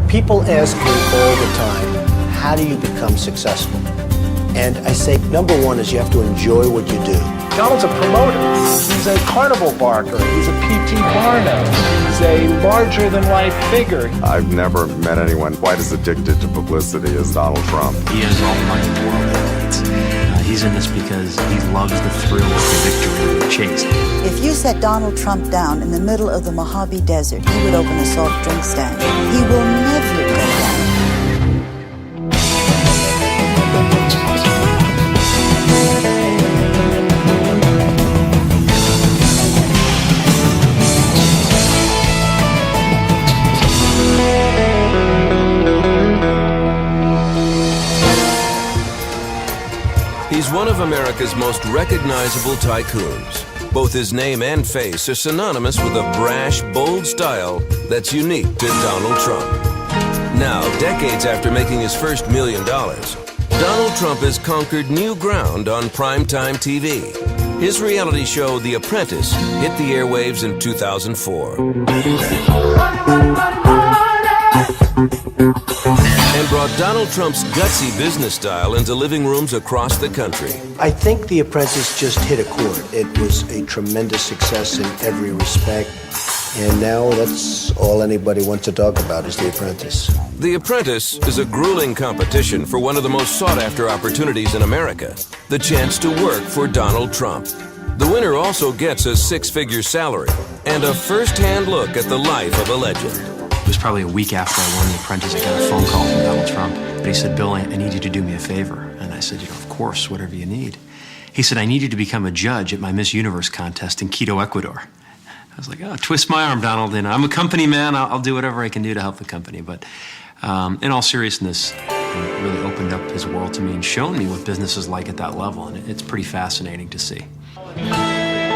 People ask me all the time, how do you become successful? And I say, number one is you have to enjoy what you do. Donald's a promoter. He's a carnival barker. He's a P.T. Barnum. He's a larger-than-life figure. I've never met anyone quite as addicted to publicity as Donald Trump. He has all the money in the world that needs. He's in this because he loves the thrill of the victory and the chase. If you set Donald Trump down in the middle of the Mojave Desert, he would open a soft drink stand. He will never go down. He's one of America's most recognizable tycoons. Both his name and face are synonymous with a brash, bold style that's unique to Donald Trump. Now, decades after making his first $1 million, Donald Trump has conquered new ground on primetime TV. His reality show, The Apprentice, hit the airwaves in 2004. And brought Donald Trump's gutsy business style into living rooms across the country. I think The Apprentice just hit a chord. It was a tremendous success in every respect. And now that's all anybody wants to talk about is The Apprentice. The Apprentice is a grueling competition for one of the most sought-after opportunities in America, the chance to work for Donald Trump. The winner also gets a six-figure salary and a first-hand look at the life of a legend. It was probably a week after I won The Apprentice, I got a phone call from Donald Trump. And he said, Bill, I need you to do me a favor. And I said, of course, whatever you need. He said, I need you to become a judge at my Miss Universe contest in Quito, Ecuador. I was like, oh, twist my arm, Donald. And I'm a company man. I'll do whatever I can do to help the company. But in all seriousness, it really opened up his world to me and shown me what business is like at that level. And it's pretty fascinating to see.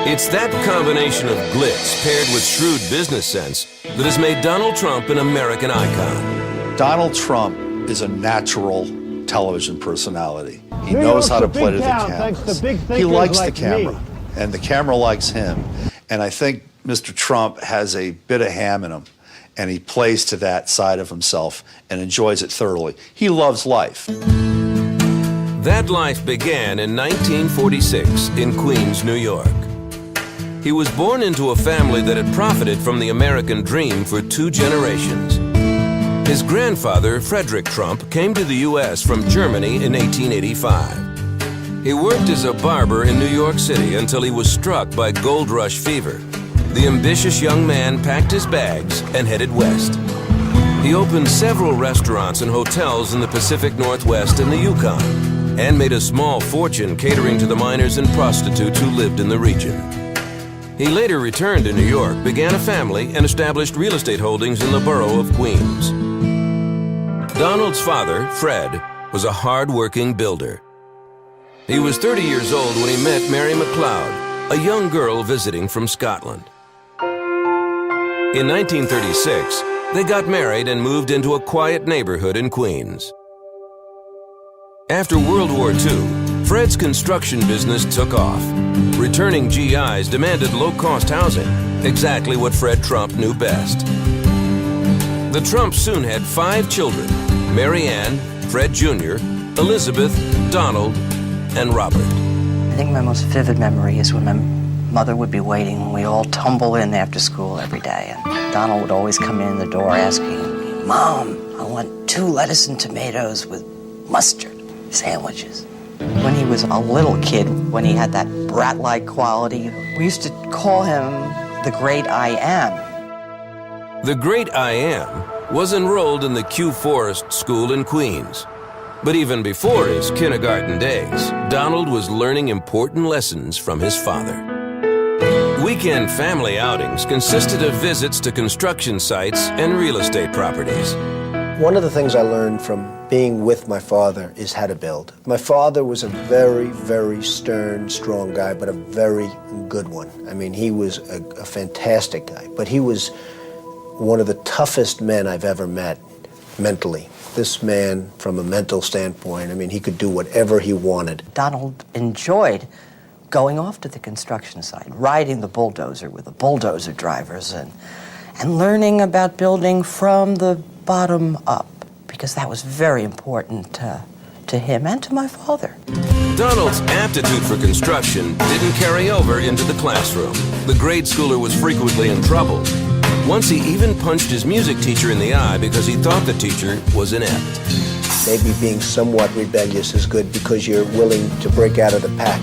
It's that combination of glitz paired with shrewd business sense that has made Donald Trump an American icon. Donald Trump is a natural television personality. He knows how to play to the cameras. He likes the camera, and the camera likes him. And I think Mr. Trump has a bit of ham in him, and he plays to that side of himself and enjoys it thoroughly. He loves life. That life began in 1946 in Queens, New York. He was born into a family that had profited from the American dream for 2 generations. His grandfather, Frederick Trump, came to the U.S. from Germany in 1885. He worked as a barber in New York City until he was struck by gold rush fever. The ambitious young man packed his bags and headed west. He opened several restaurants and hotels in the Pacific Northwest and the Yukon, and made a small fortune catering to the miners and prostitutes who lived in the region. He later returned to New York, began a family, and established real estate holdings in the borough of Queens. Donald's father, Fred, was a hard-working builder. He was 30 years old when he met Mary McLeod, a young girl visiting from Scotland. In 1936, they got married and moved into a quiet neighborhood in Queens. After World War II, Fred's construction business took off. Returning GIs demanded low-cost housing, exactly what Fred Trump knew best. The Trumps soon had 5 children: Mary Ann, Fred Jr., Elizabeth, Donald, and Robert. I think my most vivid memory is when my mother would be waiting. We all tumble in after school every day, and Donald would always come in the door asking, Mom, I want 2 lettuce and tomatoes with mustard sandwiches. When he was a little kid, when he had that brat-like quality, we used to call him the Great I Am. The Great I Am was enrolled in the Q Forest School in Queens. But even before his kindergarten days, Donald was learning important lessons from his father. Weekend family outings consisted of visits to construction sites and real estate properties. One of the things I learned from being with my father is how to build. My father was a very, very stern, strong guy, but a very good one. I mean, he was a fantastic guy, but he was one of the toughest men I've ever met mentally. This man, from a mental standpoint, I mean, he could do whatever he wanted. Donald enjoyed going off to the construction site, riding the bulldozer with the bulldozer drivers, and learning about building from the bottom up, because that was very important to him and to my father. Donald's aptitude for construction didn't carry over into the classroom. The grade schooler was frequently in trouble. Once he even punched his music teacher in the eye because he thought the teacher was inept. Maybe being somewhat rebellious is good because you're willing to break out of the pack.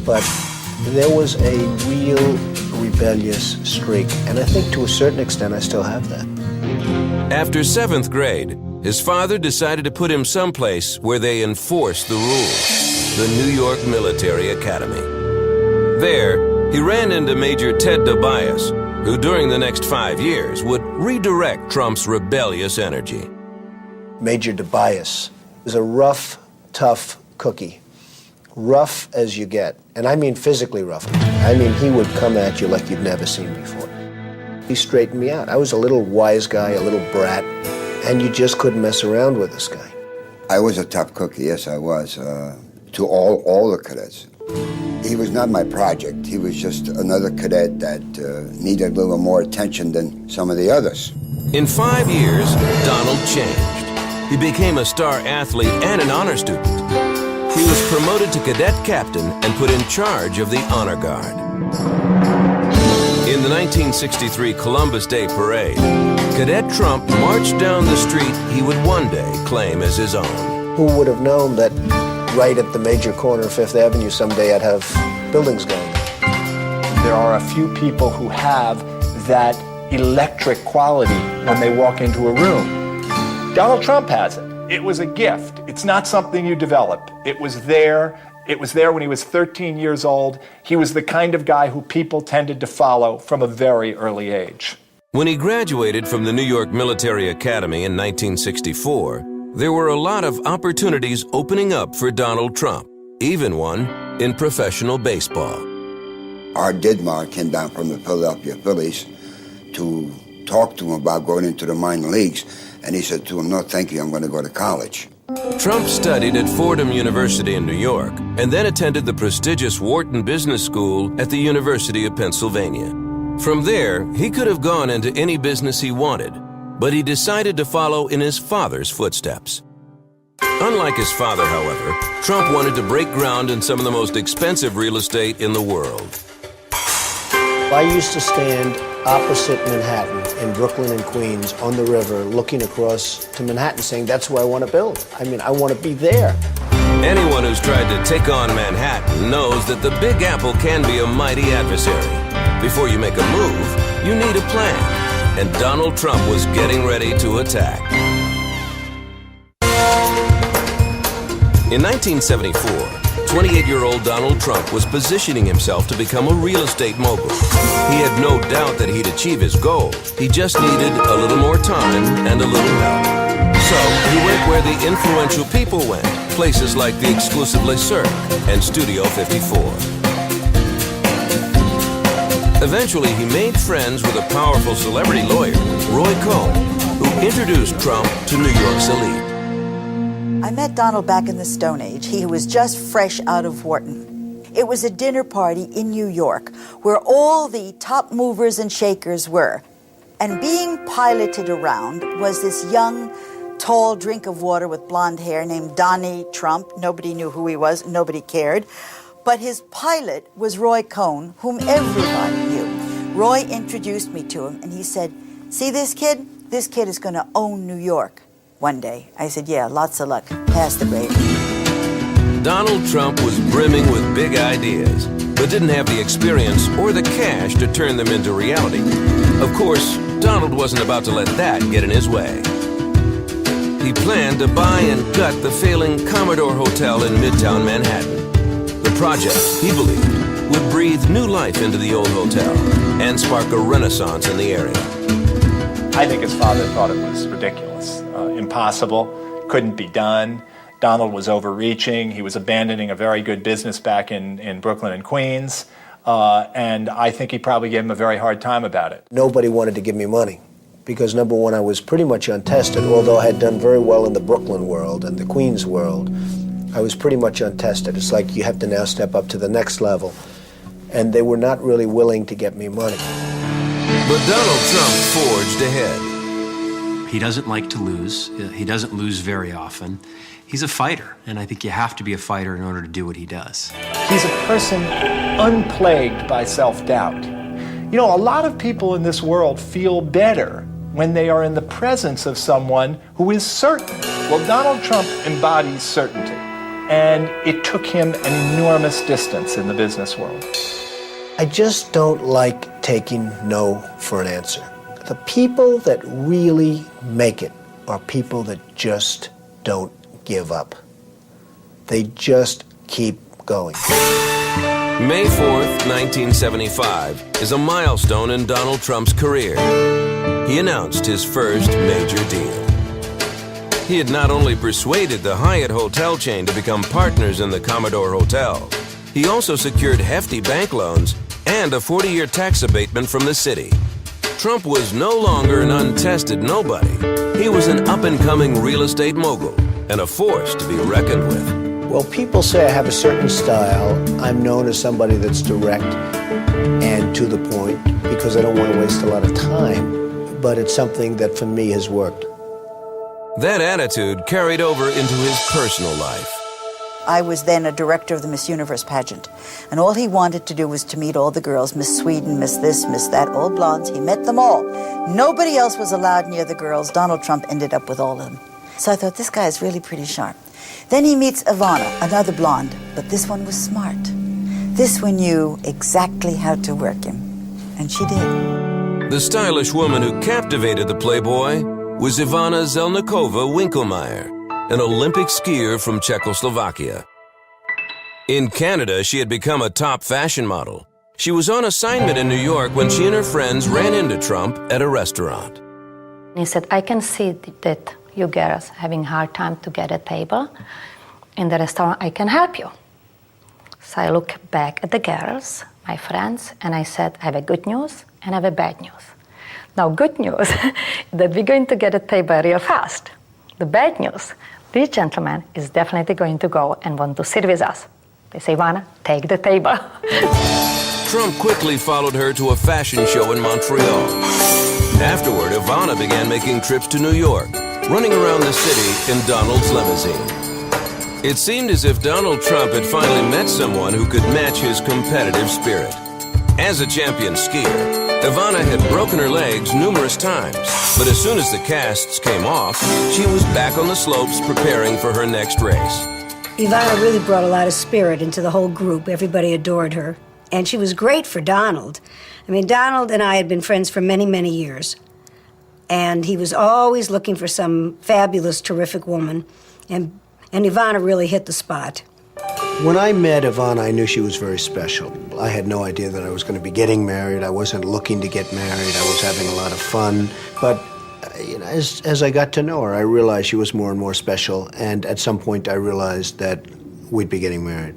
But there was a real rebellious streak, and I think to a certain extent I still have that. After 7th grade, his father decided to put him someplace where they enforced the rules, the New York Military Academy. There, he ran into Major Ted Tobias, who during the next 5 years would redirect Trump's rebellious energy. Major Tobias was a rough, tough cookie. Rough as you get. And I mean physically rough. I mean, he would come at you like you'd never seen before. He straightened me out. I was a little wise guy, a little brat, and you just couldn't mess around with this guy. I was a tough cookie, yes, I was, to all the cadets. He was not my project. He was just another cadet that needed a little more attention than some of the others. In 5 years, Donald changed. He became a star athlete and an honor student. He was promoted to cadet captain and put in charge of the honor guard. In the 1963 Columbus Day Parade, Cadet Trump marched down the street he would one day claim as his own. Who would have known that right at the major corner of 5th Avenue someday I'd have buildings going? There are a few people who have that electric quality when they walk into a room. Donald Trump has it. It was a gift. It's not something you develop. It was there. It was there when he was 13 years old. He was the kind of guy who people tended to follow from a very early age. When he graduated from the New York Military Academy in 1964, there were a lot of opportunities opening up for Donald Trump, even one in professional baseball. Art Didmar came down from the Philadelphia Phillies to talk to him about going into the minor leagues, and he said to him, "No, thank you, I'm going to go to college." Trump studied at Fordham University in New York and then attended the prestigious Wharton Business School at the University of Pennsylvania. From there, he could have gone into any business he wanted, but he decided to follow in his father's footsteps. Unlike his father, however, Trump wanted to break ground in some of the most expensive real estate in the world. I used to stand opposite Manhattan in Brooklyn and Queens on the river looking across to Manhattan saying, that's where I want to build. I mean, I want to be there. Anyone who's tried to take on Manhattan knows that the Big Apple can be a mighty adversary. Before you make a move, you need a plan. And Donald Trump was getting ready to attack. In 1974, 28-year-old Donald Trump was positioning himself to become a real estate mogul. He had no doubt that he'd achieve his goal. He just needed a little more time and a little help. So he went where the influential people went, places like the exclusive Le Cirque and Studio 54. Eventually, he made friends with a powerful celebrity lawyer, Roy Cohn, who introduced Trump to New York's elite. I met Donald back in the Stone Age. He was just fresh out of Wharton. It was a dinner party in New York where all the top movers and shakers were. And being piloted around was this young, tall drink of water with blonde hair named Donnie Trump. Nobody knew who he was. Nobody cared. But his pilot was Roy Cohn, whom everybody knew. Roy introduced me to him, and he said, see this kid? This kid is going to own New York one day. I said, yeah, lots of luck. Pass the grade. Donald Trump was brimming with big ideas, but didn't have the experience or the cash to turn them into reality. Of course, Donald wasn't about to let that get in his way. He planned to buy and gut the failing Commodore Hotel in Midtown Manhattan. The project, he believed, would breathe new life into the old hotel and spark a renaissance in the area. I think his father thought it was ridiculous, impossible, couldn't be done. Donald was overreaching. He was abandoning a very good business back in Brooklyn and Queens. And I think he probably gave him a very hard time about it. Nobody wanted to give me money because, number one, I was pretty much untested. Although I had done very well in the Brooklyn world and the Queens world, I was pretty much untested. It's like you have to now step up to the next level. And they were not really willing to get me money. But Donald Trump forged ahead. He doesn't like to lose. He doesn't lose very often. He's a fighter, and I think you have to be a fighter in order to do what he does. He's a person unplagued by self-doubt. You know, a lot of people in this world feel better when they are in the presence of someone who is certain. Well, Donald Trump embodies certainty, and it took him an enormous distance in the business world. I just don't like taking no for an answer. The people that really make it are people that just don't give up. They just keep going. May 4th, 1975 is a milestone in Donald Trump's career. He announced his first major deal. He had not only persuaded the Hyatt hotel chain to become partners in the Commodore Hotel, he also secured hefty bank loans and a 40-year tax abatement from the city. Trump was no longer an untested nobody. He was an up-and-coming real estate mogul and a force to be reckoned with. Well, people say I have a certain style. I'm known as somebody that's direct and to the point because I don't want to waste a lot of time, but it's something that for me has worked. That attitude carried over into his personal life. I was then a director of the Miss Universe pageant, and all he wanted to do was to meet all the girls, Miss Sweden, Miss this, Miss that, all blondes. He met them all. Nobody else was allowed near the girls. Donald Trump ended up with all of them. So I thought, this guy is really pretty sharp. Then he meets Ivana, another blonde, but this one was smart. This one knew exactly how to work him, and she did. The stylish woman who captivated the Playboy was Ivana Zelníková-Winkelmeyer, an Olympic skier from Czechoslovakia. In Canada, she had become a top fashion model. She was on assignment in New York when she and her friends ran into Trump at a restaurant. He said, I can see that you girls having a hard time to get a table in the restaurant. I can help you. So I look back at the girls, my friends, and I said, I have a good news and I have a bad news. Now, good news that we're going to get a table real fast. The bad news, this gentleman is definitely going to go and want to sit with us. They say, Ivana, take the table. Trump quickly followed her to a fashion show in Montreal. Afterward, Ivana began making trips to New York, running around the city in Donald's limousine. It seemed as if Donald Trump had finally met someone who could match his competitive spirit. As a champion skier, Ivana had broken her legs numerous times, but as soon as the casts came off, she was back on the slopes preparing for her next race. Ivana really brought a lot of spirit into the whole group. Everybody adored her, and she was great for Donald. I mean, Donald and I had been friends for many, many years, and he was always looking for some fabulous, terrific woman, and Ivana really hit the spot. When I met Ivana, I knew she was very special. I had no idea that I was going to be getting married. I wasn't looking to get married. I was having a lot of fun. But as I got to know her, I realized she was more and more special. And at some point, I realized that we'd be getting married.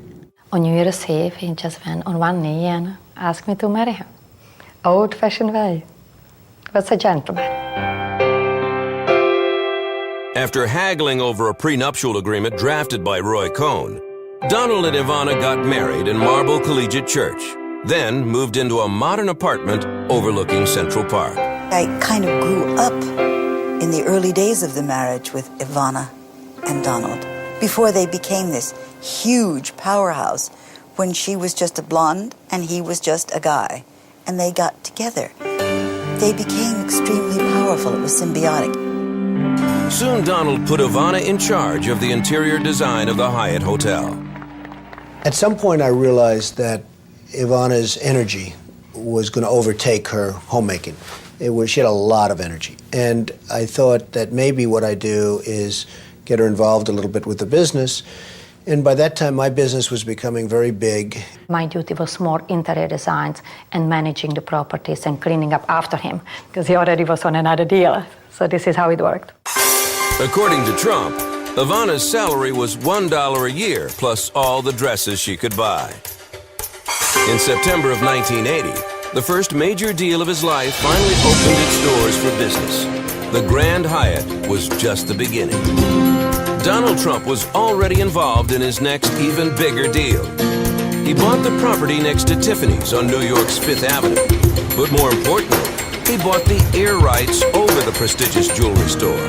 On New Year's Eve, he just went on one knee and asked me to marry him. Old-fashioned way. He was a gentleman. After haggling over a prenuptial agreement drafted by Roy Cohn, Donald and Ivana got married in Marble Collegiate Church, then moved into a modern apartment overlooking Central Park. I kind of grew up in the early days of the marriage with Ivana and Donald, before they became this huge powerhouse, when she was just a blonde and he was just a guy. And they got together. They became extremely powerful. It was symbiotic. Soon Donald put Ivana in charge of the interior design of the Hyatt Hotel. At some point, I realized that Ivana's energy was going to overtake her homemaking. She had a lot of energy. And I thought that maybe what I do is get her involved a little bit with the business. And by that time, my business was becoming very big. My duty was more interior designs and managing the properties and cleaning up after him, because he already was on another deal. So this is how it worked. According to Trump, Ivana's salary was $1 a year, plus all the dresses she could buy. In September of 1980, the first major deal of his life finally opened its doors for business. The Grand Hyatt was just the beginning. Donald Trump was already involved in his next even bigger deal. He bought the property next to Tiffany's on New York's Fifth Avenue. But more importantly, he bought the air rights over the prestigious jewelry store.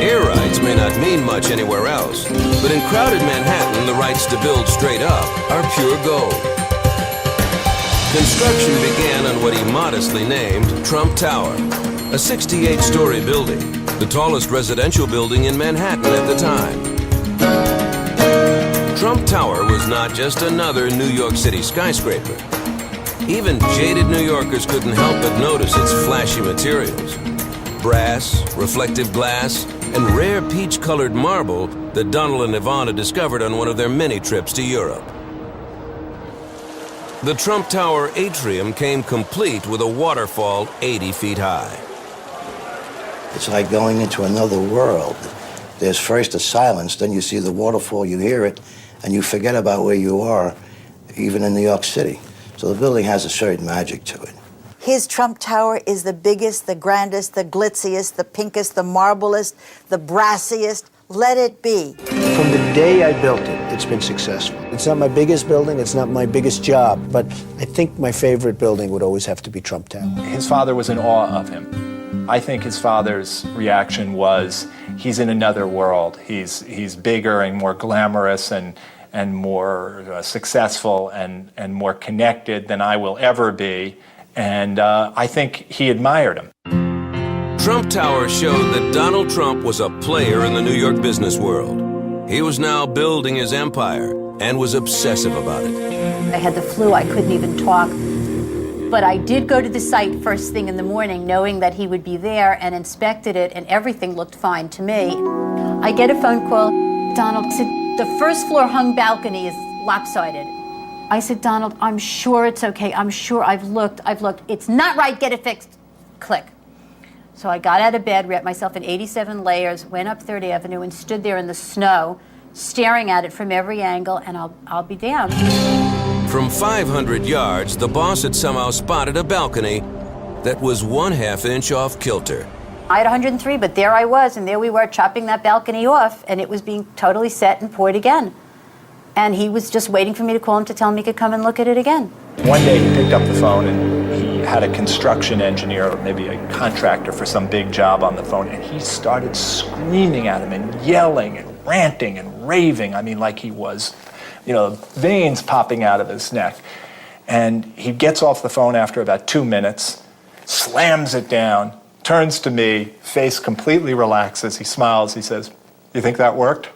Air rights may not mean much anywhere else, but in crowded Manhattan, the rights to build straight up are pure gold. Construction began on what he modestly named Trump Tower, a 68-story building, the tallest residential building in Manhattan at the time. Trump Tower was not just another New York City skyscraper. Even jaded New Yorkers couldn't help but notice its flashy materials. Brass, reflective glass, and rare peach-colored marble that Donald and Ivana discovered on one of their many trips to Europe. The Trump Tower atrium came complete with a waterfall 80 feet high. It's like going into another world. There's first a silence, then you see the waterfall, you hear it, and you forget about where you are, even in New York City. So the building has a certain magic to it. His Trump Tower is the biggest, the grandest, the glitziest, the pinkest, the marblest, the brassiest. Let it be. From the day I built it, it's been successful. It's not my biggest building, it's not my biggest job, but I think my favorite building would always have to be Trump Tower. His father was in awe of him. I think his father's reaction was, he's in another world. He's bigger and more glamorous and more successful and more connected than I will ever be. And I think he admired him. Trump Tower showed that Donald Trump was a player in the New York business world. He was now building his empire and was obsessive about it. I had the flu, I couldn't even talk. But I did go to the site first thing in the morning, knowing that he would be there, and inspected it, and everything looked fine to me. I get a phone call. Donald said, the first floor hung balcony is lopsided. I said, Donald, I'm sure it's okay. I'm sure I've looked. It's not right, get it fixed. Click. So I got out of bed, wrapped myself in 87 layers, went up 3rd Avenue and stood there in the snow, staring at it from every angle, and I'll be damned. From 500 yards, the boss had somehow spotted a balcony that was 1/2 inch off kilter. I had 103, but there I was, and there we were chopping that balcony off, and it was being totally set and poured again. And he was just waiting for me to call him to tell him he could come and look at it again. One day he picked up the phone and he had a construction engineer, or maybe a contractor for some big job on the phone, and he started screaming at him and yelling and ranting and raving. I mean, like he was, veins popping out of his neck. And he gets off the phone after about 2 minutes, slams it down, turns to me, face completely relaxes, he smiles, he says, "You think that worked?"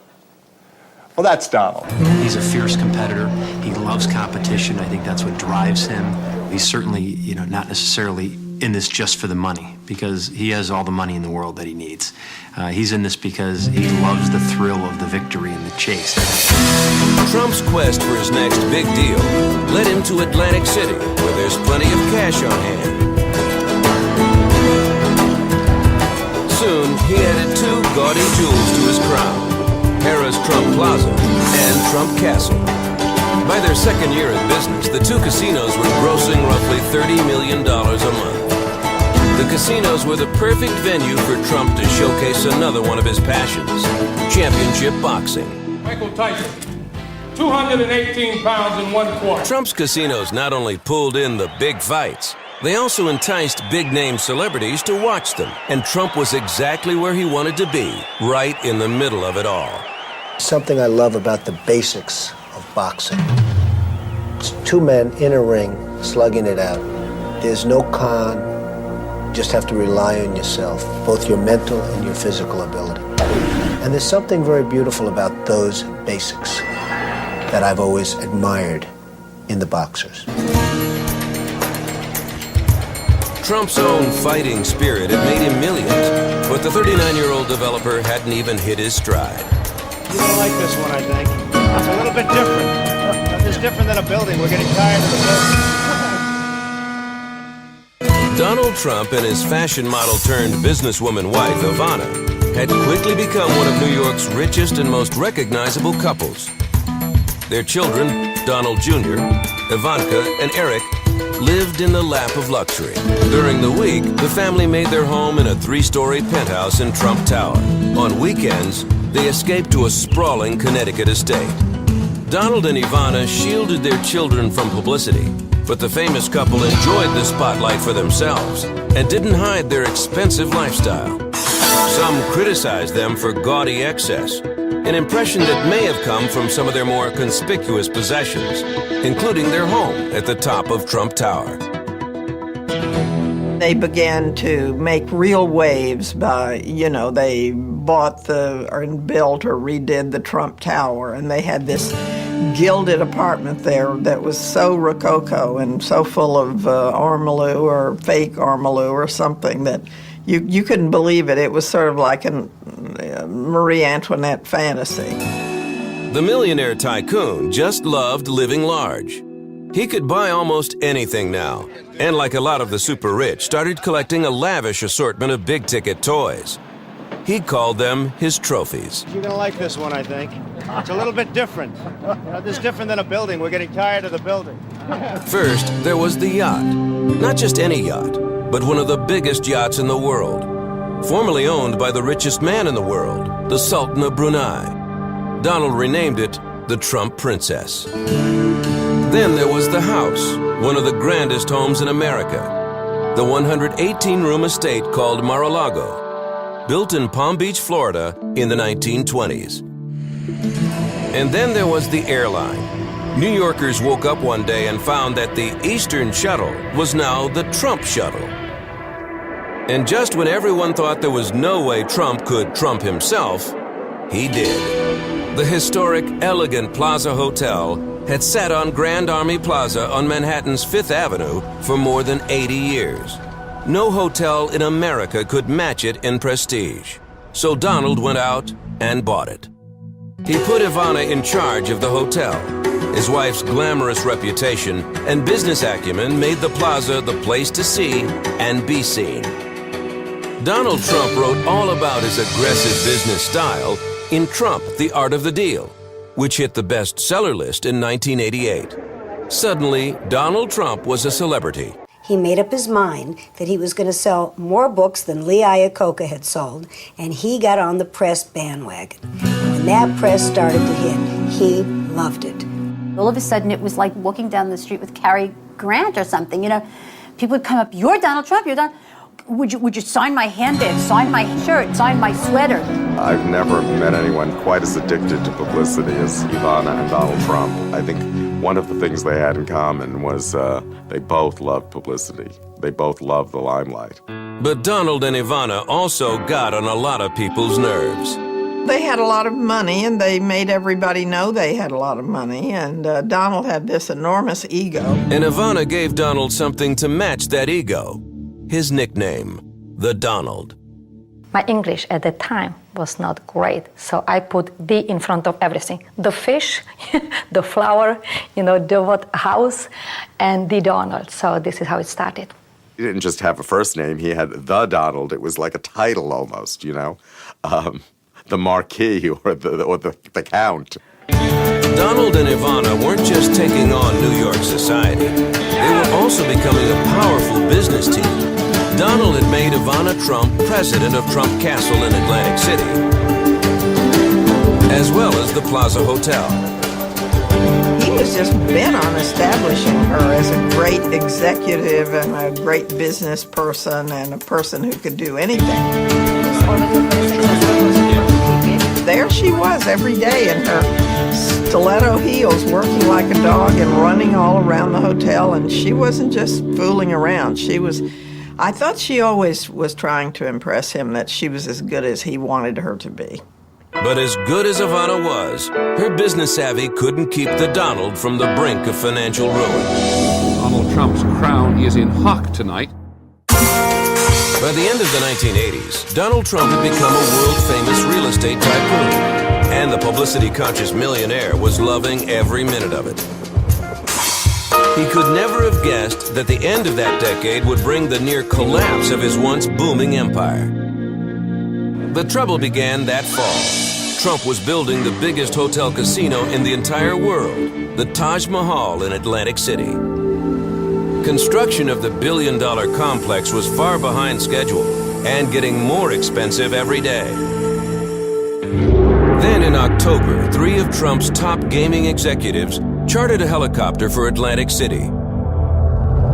Well, that's Donald. He's a fierce competitor. He loves competition. I think that's what drives him. He's certainly, not necessarily in this just for the money, because he has all the money in the world that he needs. He's in this because he loves the thrill of the victory and the chase. Trump's quest for his next big deal led him to Atlantic City, where there's plenty of cash on hand. Soon, he added 2 gaudy jewels to his crown: Harrah's Trump Plaza and Trump Castle. By their 2nd year in business, the 2 casinos were grossing roughly $30 million a month. The casinos were the perfect venue for Trump to showcase another one of his passions: championship boxing. Michael Tyson, 218 pounds and 1/4. Trump's casinos not only pulled in the big fights, they also enticed big-name celebrities to watch them, and Trump was exactly where he wanted to be, right in the middle of it all. Something I love about the basics of boxing. It's 2 men in a ring, slugging it out. There's no con. You just have to rely on yourself, both your mental and your physical ability. And there's something very beautiful about those basics that I've always admired in the boxers. Trump's own fighting spirit had made him millions, but the 39-year-old developer hadn't even hit his stride. You don't like this one, I think. It's a little bit different. It's different than a building. We're getting tired of the building. Donald Trump and his fashion model turned businesswoman wife, Ivana, had quickly become one of New York's richest and most recognizable couples. Their children, Donald Jr., Ivanka, and Eric, lived in the lap of luxury. During the week, the family made their home in a 3-story penthouse in Trump Tower. On weekends, they escaped to a sprawling Connecticut estate. Donald and Ivana shielded their children from publicity, But the famous couple enjoyed the spotlight for themselves and didn't hide their expensive lifestyle. Some criticized them for gaudy excess, an impression that may have come from some of their more conspicuous possessions, including their home at the top of Trump Tower. They began to make real waves by, they bought or built or redid the Trump Tower, and they had this gilded apartment there that was so rococo and so full of ormolu or fake ormolu or something that you couldn't believe it. It was sort of like a Marie Antoinette fantasy. The millionaire tycoon just loved living large. He could buy almost anything now, and like a lot of the super rich, started collecting a lavish assortment of big-ticket toys. He called them his trophies. You're going to like this one, I think. It's a little bit different. This is different than a building. We're getting tired of the building. First, there was the yacht. Not just any yacht, but one of the biggest yachts in the world. Formerly owned by the richest man in the world, the Sultan of Brunei. Donald renamed it the Trump Princess. Then there was the house, one of the grandest homes in America. The 118-room estate called Mar-a-Lago, built in Palm Beach, Florida in the 1920s. And then there was the airline. New Yorkers woke up one day and found that the Eastern Shuttle was now the Trump Shuttle. And just when everyone thought there was no way Trump could Trump himself, he did. The historic, elegant Plaza Hotel had sat on Grand Army Plaza on Manhattan's Fifth Avenue for more than 80 years. No hotel in America could match it in prestige. So Donald went out and bought it. He put Ivana in charge of the hotel. His wife's glamorous reputation and business acumen made the plaza the place to see and be seen. Donald Trump wrote all about his aggressive business style in Trump, The Art of the Deal, which hit the bestseller list in 1988. Suddenly, Donald Trump was a celebrity. He made up his mind that he was going to sell more books than Lee Iacocca had sold, and he got on the press bandwagon. When that press started to hit, he loved it. All of a sudden, it was like walking down the street with Cary Grant or something. People would come up, "You're Donald Trump, you're Donald. Would you sign my handbag, sign my shirt, sign my sweater?" I've never met anyone quite as addicted to publicity as Ivana and Donald Trump. I think one of the things they had in common was they both loved publicity. They both loved the limelight. But Donald and Ivana also got on a lot of people's nerves. They had a lot of money, and they made everybody know they had a lot of money, and Donald had this enormous ego. And Ivana gave Donald something to match that ego. His nickname, the Donald. My English at the time was not great, so I put the in front of everything. The fish, the flower, the house, and the Donald. So this is how it started. He didn't just have a first name, he had the Donald. It was like a title almost, the Marquis or the Count. Donald and Ivana weren't just taking on New York society. They were also becoming a powerful business team. Donald had made Ivana Trump president of Trump Castle in Atlantic City, as well as the Plaza Hotel. He was just bent on establishing her as a great executive and a great business person and a person who could do anything. There she was every day in her stiletto heels, working like a dog and running all around the hotel, and she wasn't just fooling around. I thought she always was trying to impress him that she was as good as he wanted her to be. But as good as Ivana was, her business savvy couldn't keep the Donald from the brink of financial ruin. Donald Trump's crown is in hock tonight. By the end of the 1980s, Donald Trump had become a world-famous real estate tycoon, and the publicity-conscious millionaire was loving every minute of it. He could never have guessed that the end of that decade would bring the near collapse of his once booming empire. The trouble began that fall. Trump was building the biggest hotel casino in the entire world, the Taj Mahal in Atlantic City. Construction of the billion-dollar complex was far behind schedule and getting more expensive every day. Then in October, 3 of Trump's top gaming executives chartered a helicopter for Atlantic City.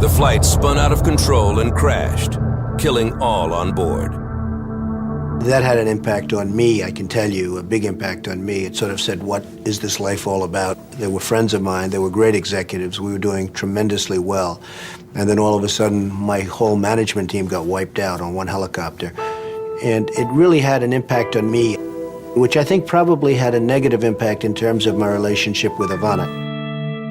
The flight spun out of control and crashed, killing all on board. That had an impact on me, I can tell you, a big impact on me. It sort of said, what is this life all about? They were friends of mine. They were great executives. We were doing tremendously well. And then all of a sudden, my whole management team got wiped out on one helicopter. And it really had an impact on me, which I think probably had a negative impact in terms of my relationship with Ivana.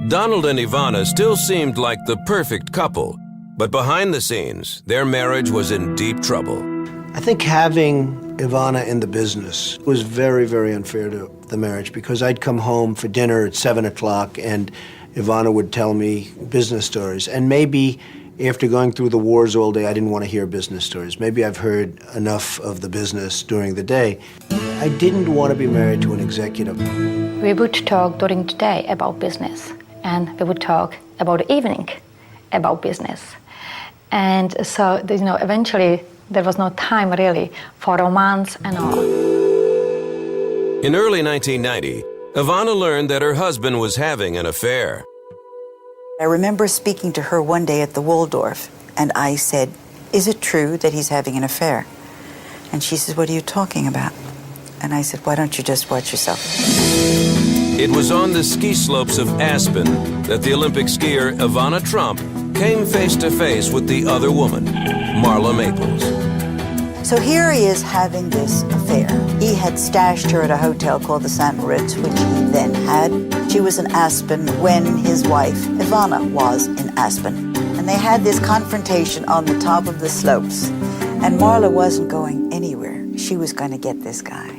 Donald and Ivana still seemed like the perfect couple, but behind the scenes, their marriage was in deep trouble. I think having Ivana in the business was very, very unfair to the marriage, because I'd come home for dinner at 7 o'clock and Ivana would tell me business stories. And maybe after going through the wars all day, I didn't want to hear business stories. Maybe I've heard enough of the business during the day. I didn't want to be married to an executive. We would talk during the day about business, and we would talk about the evening about business. And so, eventually there was no time really for romance and all. In early 1990, Ivana learned that her husband was having an affair. I remember speaking to her one day at the Waldorf, and I said, "Is it true that he's having an affair?" And she says, "What are you talking about?" And I said, "Why don't you just watch yourself?" It was on the ski slopes of Aspen that the Olympic skier Ivana Trump came face to face with the other woman, Marla Maples. So here he is having this affair. He had stashed her at a hotel called the St. Moritz, which he then had. She was in Aspen when his wife, Ivana, was in Aspen. And they had this confrontation on the top of the slopes. And Marla wasn't going anywhere. She was going to get this guy.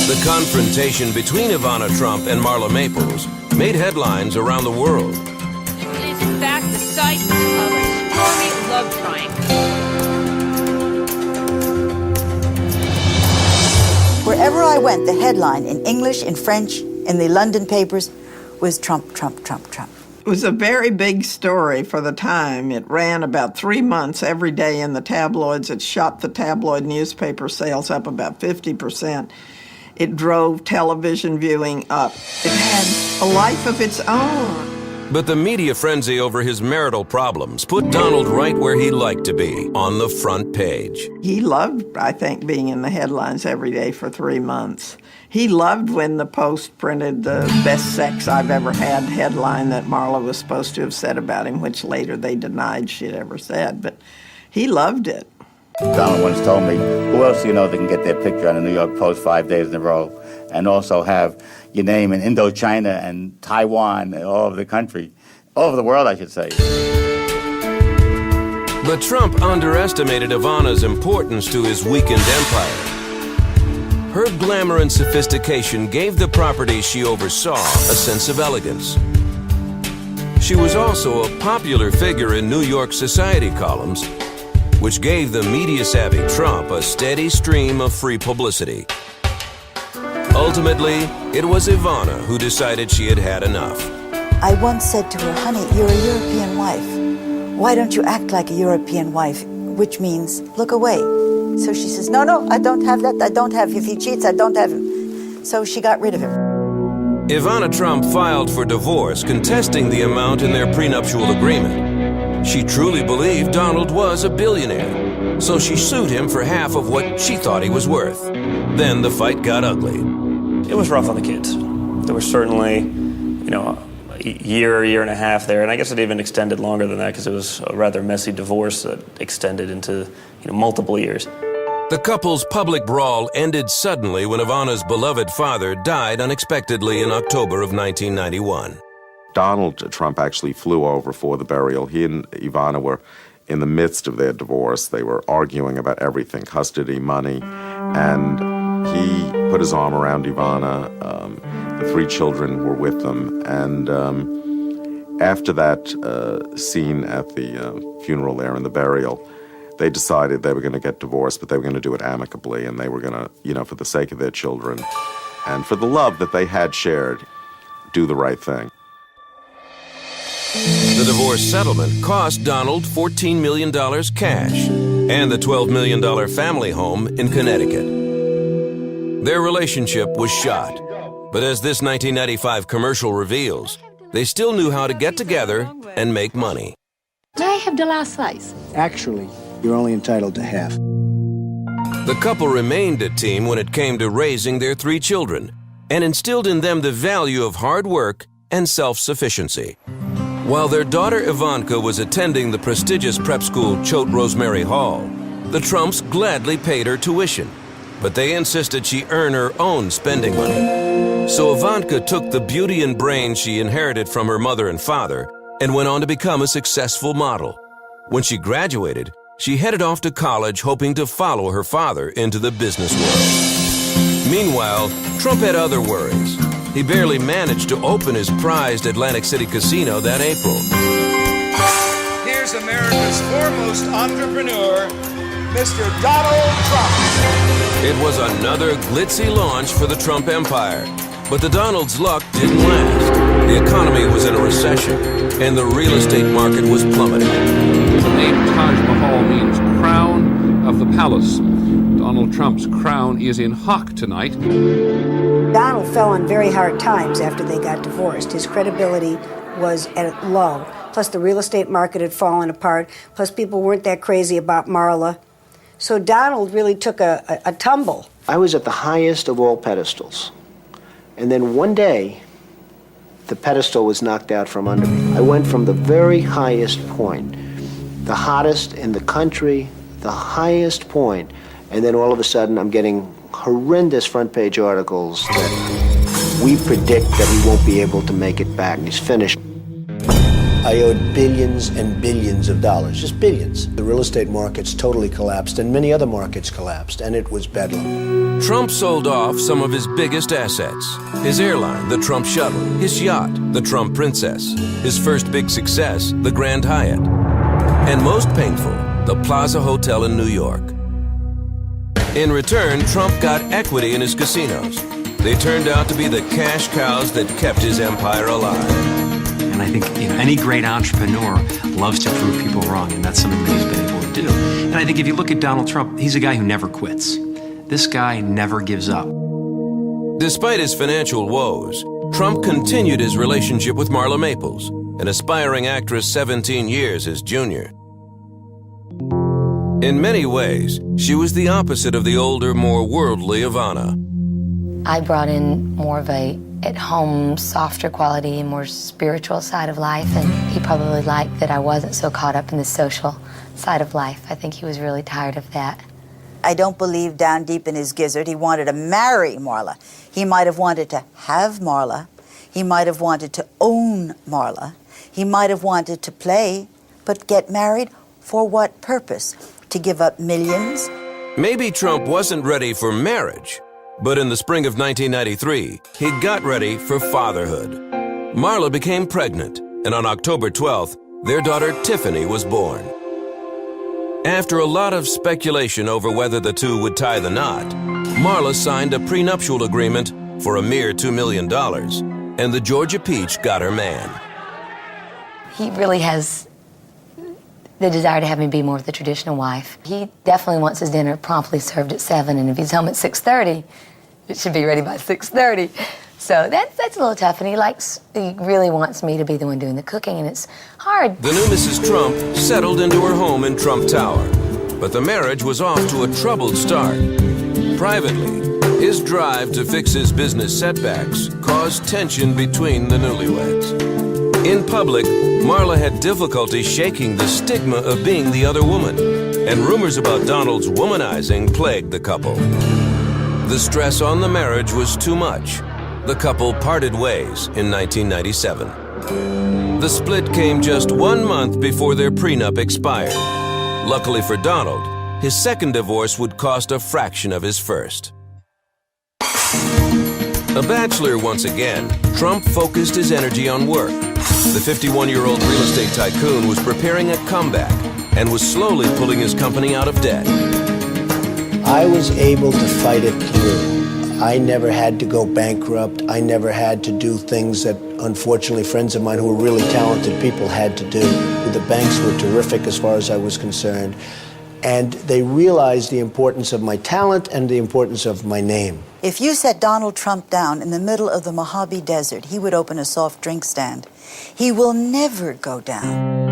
The confrontation between Ivana Trump and Marla Maples made headlines around the world. It is in fact the site of a stormy love triangle. Wherever I went, the headline in English, in French, in the London papers was Trump, Trump, Trump, Trump. It was a very big story for the time. It ran about 3 months every day in the tabloids. It shot the tabloid newspaper sales up about 50%. It drove television viewing up. It had a life of its own. But the media frenzy over his marital problems put Donald right where he liked to be, on the front page. He loved, I think, being in the headlines every day for 3 months. He loved when the Post printed the best sex I've ever had headline that Marla was supposed to have said about him, which later they denied she'd ever said, but he loved it. Donald once told me, who else do you know that can get their picture on the New York Post 5 days in a row and also have your name in Indochina and Taiwan and all over the country, all over the world, I should say. But Trump underestimated Ivana's importance to his weakened empire. Her glamour and sophistication gave the properties she oversaw a sense of elegance. She was also a popular figure in New York society columns, which gave the media-savvy Trump a steady stream of free publicity. Ultimately, it was Ivana who decided she had had enough. I once said to her, "Honey, you're a European wife. Why don't you act like a European wife?" Which means, look away. So she says, "No, I don't have that. I don't have him. If he cheats, I don't have him." So she got rid of him. Ivana Trump filed for divorce, contesting the amount in their prenuptial agreement. She truly believed Donald was a billionaire, so she sued him for half of what she thought he was worth. Then the fight got ugly. It was rough on the kids. There was certainly, a year and a half there, and I guess it even extended longer than that because it was a rather messy divorce that extended into multiple years. The couple's public brawl ended suddenly when Ivana's beloved father died unexpectedly in October of 1991. Donald Trump actually flew over for the burial. He and Ivana were in the midst of their divorce. They were arguing about everything, custody, money, and he put his arm around Ivana. The 3 children were with them, and after that scene at the funeral there and the burial, they decided they were going to get divorced, but they were going to do it amicably, and they were going to, for the sake of their children and for the love that they had shared, do the right thing. The divorce settlement cost Donald $14 million cash and the $12 million family home in Connecticut. Their relationship was shot, but as this 1995 commercial reveals, they still knew how to get together and make money. May I have the last slice? Actually, you're only entitled to half. The couple remained a team when it came to raising their 3 children and instilled in them the value of hard work and self-sufficiency. While their daughter Ivanka was attending the prestigious prep school Choate Rosemary Hall, the Trumps gladly paid her tuition, but they insisted she earn her own spending money. So Ivanka took the beauty and brains she inherited from her mother and father and went on to become a successful model. When she graduated, she headed off to college hoping to follow her father into the business world. Meanwhile, Trump had other worries. He barely managed to open his prized Atlantic City casino that April. Here's America's foremost entrepreneur, Mr. Donald Trump. It was another glitzy launch for the Trump empire, but the Donald's luck didn't last. The economy was in a recession, and the real estate market was plummeting. The name Taj Mahal means crown of the palace. Donald Trump's crown is in hock tonight. Donald fell on very hard times after they got divorced. His credibility was at low. Plus, the real estate market had fallen apart. Plus, people weren't that crazy about Marla. So Donald really took a tumble. I was at the highest of all pedestals. And then one day, the pedestal was knocked out from under me. I went from the very highest point, the hottest in the country, the highest point, and then all of a sudden I'm getting horrendous front page articles that we predict that he won't be able to make it back. He's finished. I owed billions and billions of dollars, just billions. The real estate markets totally collapsed and many other markets collapsed, and it was bedlam. Trump sold off some of his biggest assets. His airline, the Trump Shuttle, his yacht, the Trump Princess, his first big success, the Grand Hyatt, and most painful, the Plaza Hotel in New York. In return, Trump got equity in his casinos. They turned out to be the cash cows that kept his empire alive. And I think any great entrepreneur loves to prove people wrong, and that's something that he's been able to do. And I think if you look at Donald Trump, he's a guy who never quits. This guy never gives up. Despite his financial woes, Trump continued his relationship with Marla Maples, an aspiring actress 17 years his junior. In many ways, she was the opposite of the older, more worldly Ivana. I brought in more of a at-home, softer quality, more spiritual side of life, and he probably liked that I wasn't so caught up in the social side of life. I think he was really tired of that. I don't believe down deep in his gizzard he wanted to marry Marla. He might have wanted to have Marla. He might have wanted to own Marla. He might have wanted to play, but get married for what purpose? To give up millions? Maybe Trump wasn't ready for marriage, but in the spring of 1993, he got ready for fatherhood. Marla became pregnant, and on October 12th, their daughter Tiffany was born. After a lot of speculation over whether the two would tie the knot, Marla signed a prenuptial agreement for a mere $2 million, and the Georgia Peach got her man. He really has the desire to have me be more of the traditional wife. He definitely wants his dinner promptly served at 7, and if he's home at 6:30, it should be ready by 6:30. So that's a little tough, and he really wants me to be the one doing the cooking, and it's hard. The new Mrs. Trump settled into her home in Trump Tower, but the marriage was off to a troubled start. Privately, his drive to fix his business setbacks caused tension between the newlyweds. In public, Marla had difficulty shaking the stigma of being the other woman, and rumors about Donald's womanizing plagued the couple. The stress on the marriage was too much. The couple parted ways in 1997. The split came just 1 month before their prenup expired. Luckily for Donald, his second divorce would cost a fraction of his first. A bachelor once again, Trump focused his energy on work. The 51-year-old real estate tycoon was preparing a comeback and was slowly pulling his company out of debt. I was able to fight it through. I never had to go bankrupt. I never had to do things that, unfortunately, friends of mine who were really talented people had to do. The banks were terrific as far as I was concerned. And they realized the importance of my talent and the importance of my name. If you set Donald Trump down in the middle of the Mojave Desert, he would open a soft drink stand. He will never go down.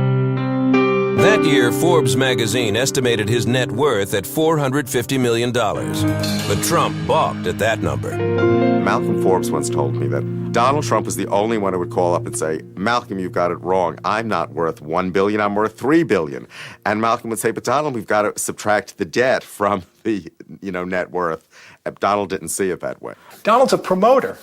That year, Forbes magazine estimated his net worth at $450 million. But Trump balked at that number. Malcolm Forbes once told me that Donald Trump was the only one who would call up and say, Malcolm, you've got it wrong. I'm not worth $1 billion, I'm worth $3 billion. And Malcolm would say, but Donald, we've got to subtract the debt from the net worth. Donald didn't see it that way. Donald's a promoter.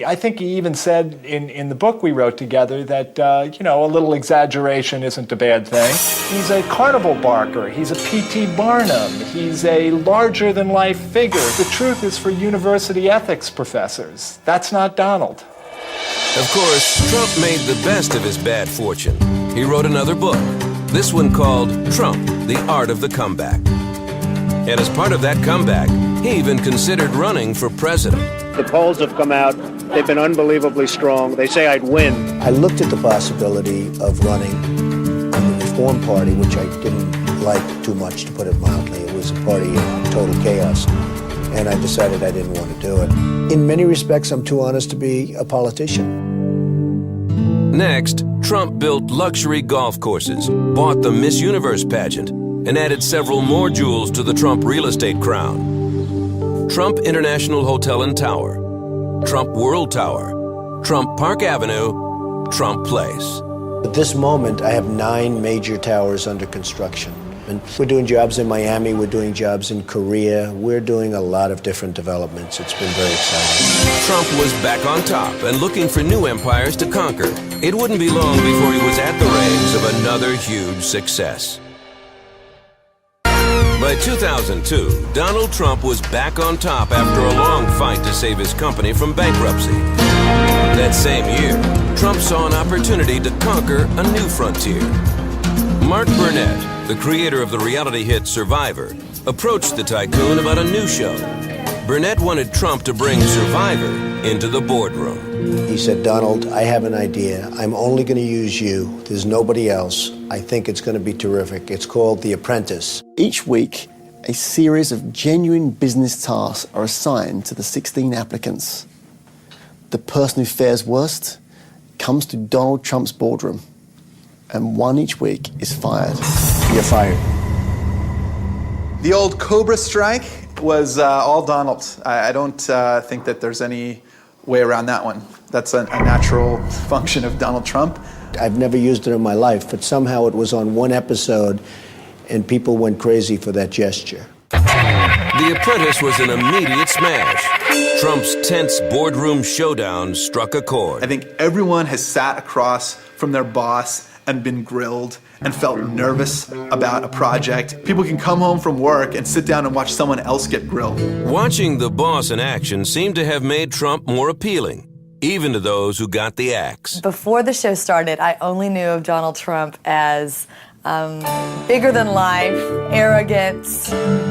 I think he even said in the book we wrote together that, a little exaggeration isn't a bad thing. He's a carnival barker. He's a P.T. Barnum. He's a larger-than-life figure. The truth is for university ethics professors. That's not Donald. Of course, Trump made the best of his bad fortune. He wrote another book, this one called Trump, The Art of the Comeback. And as part of that comeback, he even considered running for president. The polls have come out. They've been unbelievably strong. They say I'd win. I looked at the possibility of running on the Reform Party, which I didn't like too much, to put it mildly. It was a party of total chaos. And I decided I didn't want to do it. In many respects, I'm too honest to be a politician. Next, Trump built luxury golf courses, bought the Miss Universe pageant, and added several more jewels to the Trump real estate crown. Trump International Hotel and Tower, Trump World Tower, Trump Park Avenue, Trump Place. At this moment, I have 9 major towers under construction. And we're doing jobs in Miami, we're doing jobs in Korea, we're doing a lot of different developments. It's been very exciting. Trump was back on top and looking for new empires to conquer. It wouldn't be long before he was at the reins of another huge success. By 2002, Donald Trump was back on top after a long fight to save his company from bankruptcy. That same year, Trump saw an opportunity to conquer a new frontier. Mark Burnett, the creator of the reality hit Survivor, approached the tycoon about a new show. Burnett wanted Trump to bring Survivor into the boardroom. He said, Donald, I have an idea. I'm only going to use you. There's nobody else. I think it's going to be terrific. It's called The Apprentice. Each week, a series of genuine business tasks are assigned to the 16 applicants. The person who fares worst comes to Donald Trump's boardroom, and one each week is fired. You're fired. The old Cobra strike was all Donald. I don't think that there's any way around that one. That's a natural function of Donald Trump. I've never used it in my life, but somehow it was on one episode and people went crazy for that gesture. The Apprentice was an immediate smash. Trump's tense boardroom showdown struck a chord. I think everyone has sat across from their boss and been grilled and felt nervous about a project. People can come home from work and sit down and watch someone else get grilled. Watching the boss in action seemed to have made Trump more appealing, even to those who got the axe. Before the show started, I only knew of Donald Trump as bigger than life, arrogant,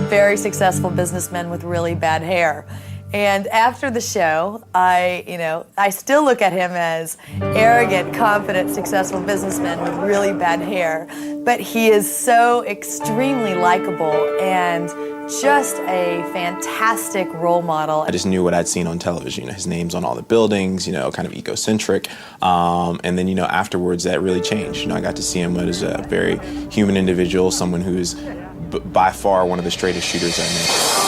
very successful businessman with really bad hair. And after the show, I still look at him as arrogant, confident, successful businessman with really bad hair. But he is so extremely likable and just a fantastic role model. I just knew what I'd seen on television. His name's on all the buildings, kind of egocentric. And then, afterwards that really changed. I got to see him as a very human individual, someone who's by far one of the straightest shooters I know.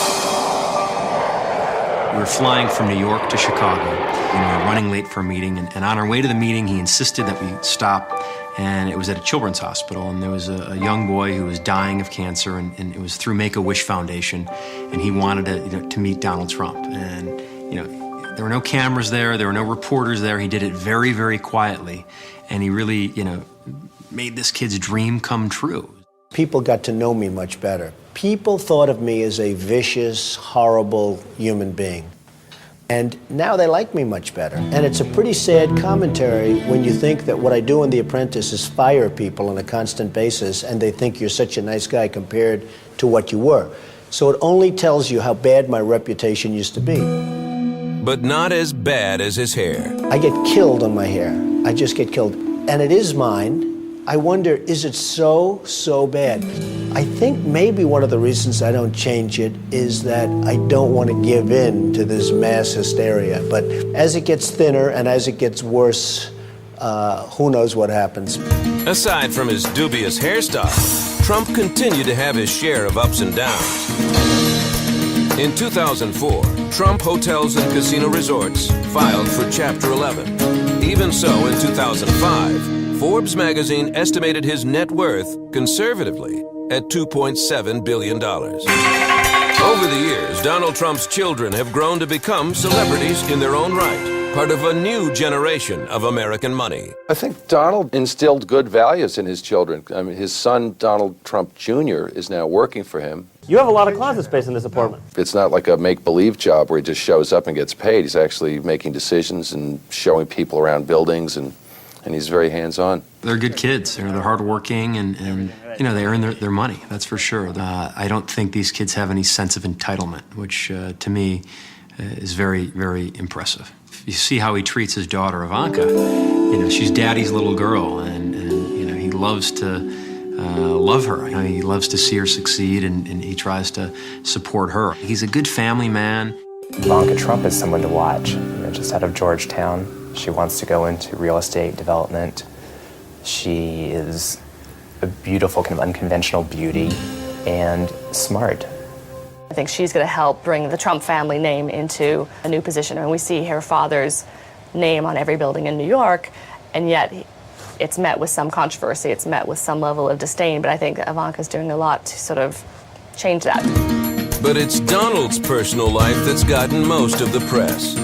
We were flying from New York to Chicago. We were running late for a meeting, and on our way to the meeting, he insisted that we stop, and it was at a children's hospital, and there was a young boy who was dying of cancer, and it was through Make-A-Wish Foundation, and he wanted to meet Donald Trump. And, there were no cameras there were no reporters there. He did it very, very quietly, and he really, made this kid's dream come true. People got to know me much better. People thought of me as a vicious, horrible human being. And now they like me much better. And it's a pretty sad commentary when you think that what I do in The Apprentice is fire people on a constant basis, and they think you're such a nice guy compared to what you were. So it only tells you how bad my reputation used to be. But not as bad as his hair. I get killed on my hair. I just get killed. And it is mine. I wonder, is it so bad? I think maybe one of the reasons I don't change it is that I don't want to give in to this mass hysteria. But as it gets thinner and as it gets worse, who knows what happens. Aside from his dubious hairstyle, Trump continued to have his share of ups and downs. In 2004, Trump Hotels and Casino Resorts filed for Chapter 11. Even so, in 2005, Forbes magazine estimated his net worth conservatively at $2.7 billion. Over the years, Donald Trump's children have grown to become celebrities in their own right, part of a new generation of American money. I think Donald instilled good values in his children. I mean, his son, Donald Trump Jr., is now working for him. You have a lot of closet space in this apartment. It's not like a make-believe job where he just shows up and gets paid. He's actually making decisions and showing people around buildings, and he's very hands-on. They're good kids. They're hardworking, and you know, they earn their money, that's for sure. I don't think these kids have any sense of entitlement, which to me is very, very impressive. You see how he treats his daughter, Ivanka. You know, she's daddy's little girl, and you know, he loves to love her. You know, he loves to see her succeed, and he tries to support her. He's a good family man. Ivanka Trump is someone to watch. You know, just out of Georgetown, she wants to go into real estate development. She is a beautiful, kind of unconventional beauty and smart. I think she's going to help bring the Trump family name into a new position. I mean, we see her father's name on every building in New York, and yet it's met with some controversy, it's met with some level of disdain, but I think Ivanka's doing a lot to sort of change that. But it's Donald's personal life that's gotten most of the press.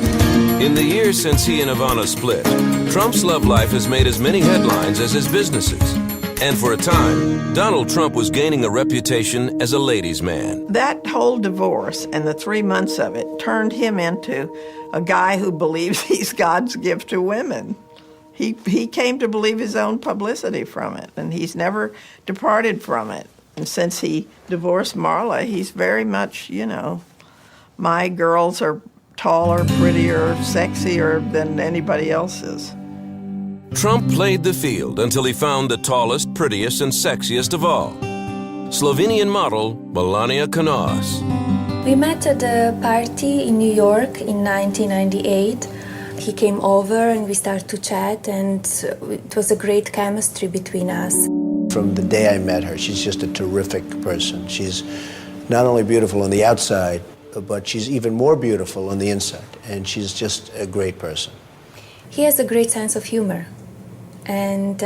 In the years since he and Ivana split, Trump's love life has made as many headlines as his businesses. And for a time, Donald Trump was gaining a reputation as a ladies' man. That whole divorce and the 3 months of it turned him into a guy who believes he's God's gift to women. He came to believe his own publicity from it, and he's never departed from it. And since he divorced Marla, he's very much, you know, my girls are taller, prettier, sexier than anybody else's. Trump played the field until he found the tallest, prettiest, and sexiest of all, Slovenian model Melania Knauss. We met at a party in New York in 1998. He came over and we started to chat, and it was a great chemistry between us. From the day I met her, she's just a terrific person. She's not only beautiful on the outside, but she's even more beautiful on the inside, and she's just a great person. He has a great sense of humor, and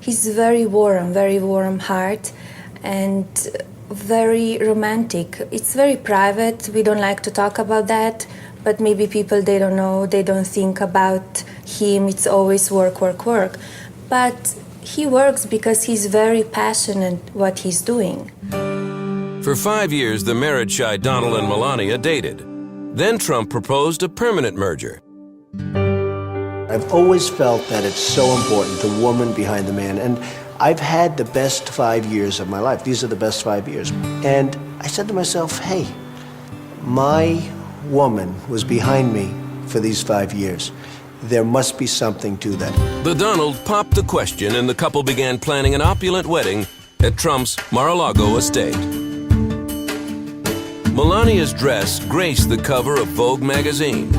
he's very warm heart, and very romantic. It's very private. We don't like to talk about that, but maybe people, they don't know, they don't think about him. It's always work, work, work. But he works because he's very passionate what he's doing. For 5 years, the marriage-shy Donald and Melania dated. Then Trump proposed a permanent merger. I've always felt that it's so important, the woman behind the man. And I've had the best 5 years of my life. These are the best 5 years. And I said to myself, hey, my woman was behind me for these 5 years. There must be something to that. The Donald popped the question, and the couple began planning an opulent wedding at Trump's Mar-a-Lago estate. Melania's dress graced the cover of Vogue magazine.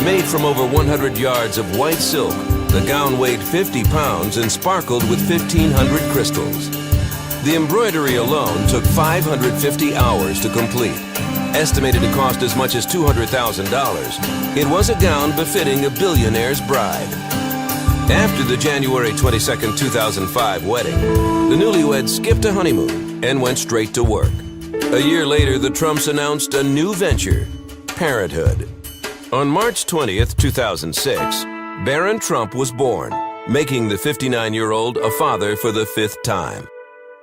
Made from over 100 yards of white silk, the gown weighed 50 pounds and sparkled with 1,500 crystals. The embroidery alone took 550 hours to complete. Estimated to cost as much as $200,000, it was a gown befitting a billionaire's bride. After the January 22, 2005 wedding, the newlyweds skipped a honeymoon and went straight to work. A year later, the Trumps announced a new venture, parenthood. On March 20th, 2006, Barron Trump was born, making the 59-year-old a father for the 5th time.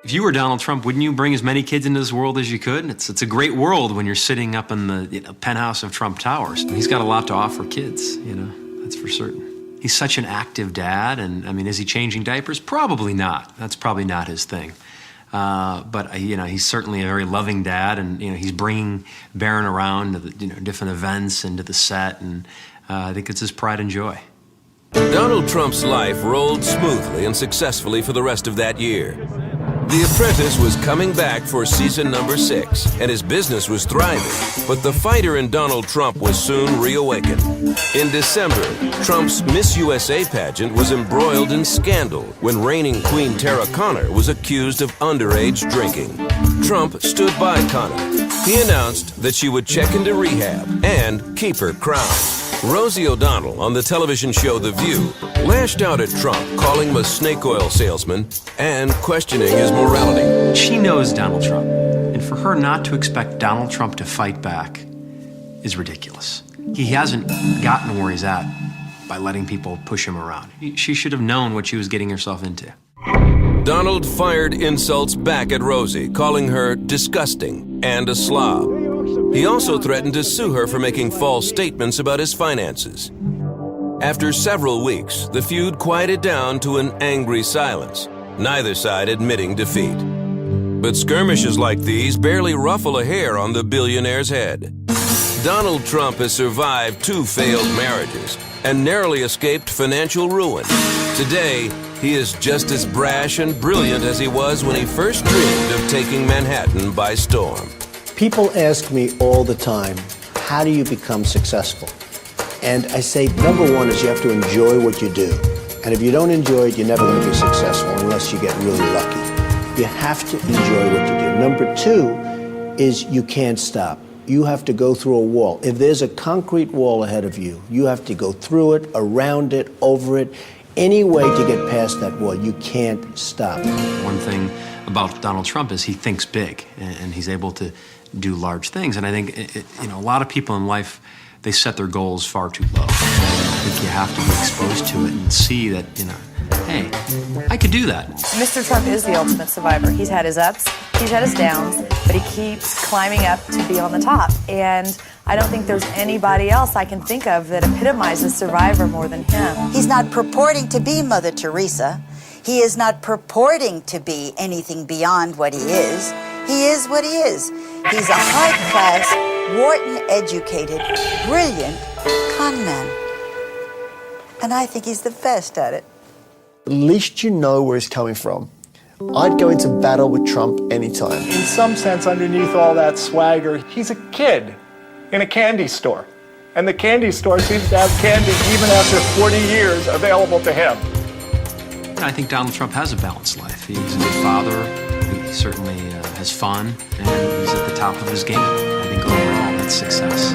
If you were Donald Trump, wouldn't you bring as many kids into this world as you could? It's a great world when you're sitting up in the penthouse of Trump Towers. He's got a lot to offer kids, you know, that's for certain. He's such an active dad, and I mean, is he changing diapers? Probably not. That's probably not his thing. But you know, he's certainly a very loving dad, and you know, he's bringing Barron around to the, you know, different events and to the set, and I think it's his pride and joy. Donald Trump's life rolled smoothly and successfully for the rest of that year. The Apprentice was coming back for season number 6, and his business was thriving. But the fighter in Donald Trump was soon reawakened. In December, Trump's Miss USA pageant was embroiled in scandal when reigning Queen Tara Conner was accused of underage drinking. Trump stood by Conner. He announced that she would check into rehab and keep her crown. Rosie O'Donnell on the television show The View lashed out at Trump, calling him a snake oil salesman and questioning his morality. She knows Donald Trump, and for her not to expect Donald Trump to fight back is ridiculous. He hasn't gotten where he's at by letting people push him around. She should have known what she was getting herself into. Donald fired insults back at Rosie, calling her disgusting and a slob. He also threatened to sue her for making false statements about his finances. After several weeks, the feud quieted down to an angry silence, neither side admitting defeat. But skirmishes like these barely ruffle a hair on the billionaire's head. Donald Trump has survived 2 failed marriages and narrowly escaped financial ruin. Today, he is just as brash and brilliant as he was when he first dreamed of taking Manhattan by storm. People ask me all the time, how do you become successful? And I say, number one is you have to enjoy what you do. And if you don't enjoy it, you're never going to be successful unless you get really lucky. You have to enjoy what you do. Number 2 is you can't stop. You have to go through a wall. If there's a concrete wall ahead of you, you have to go through it, around it, over it, any way to get past that wall. You can't stop. One thing about Donald Trump is he thinks big, and he's able to do large things. And I think, a lot of people in life, they set their goals far too low. I think you have to be exposed to it and see that, hey, I could do that. Mr. Trump is the ultimate survivor. He's had his ups, he's had his downs, but he keeps climbing up to be on the top. And I don't think there's anybody else I can think of that epitomizes survivor more than him. He's not purporting to be Mother Teresa. He is not purporting to be anything beyond what he is. He is what he is. He's a high-class, Wharton-educated, brilliant con man. And I think he's the best at it. At least you know where he's coming from. I'd go into battle with Trump anytime. In some sense, underneath all that swagger, he's a kid in a candy store. And the candy store seems to have candy even after 40 years available to him. I think Donald Trump has a balanced life. He's a good father. He certainly has fun, and he's at the top of his game. I think overall, that's success.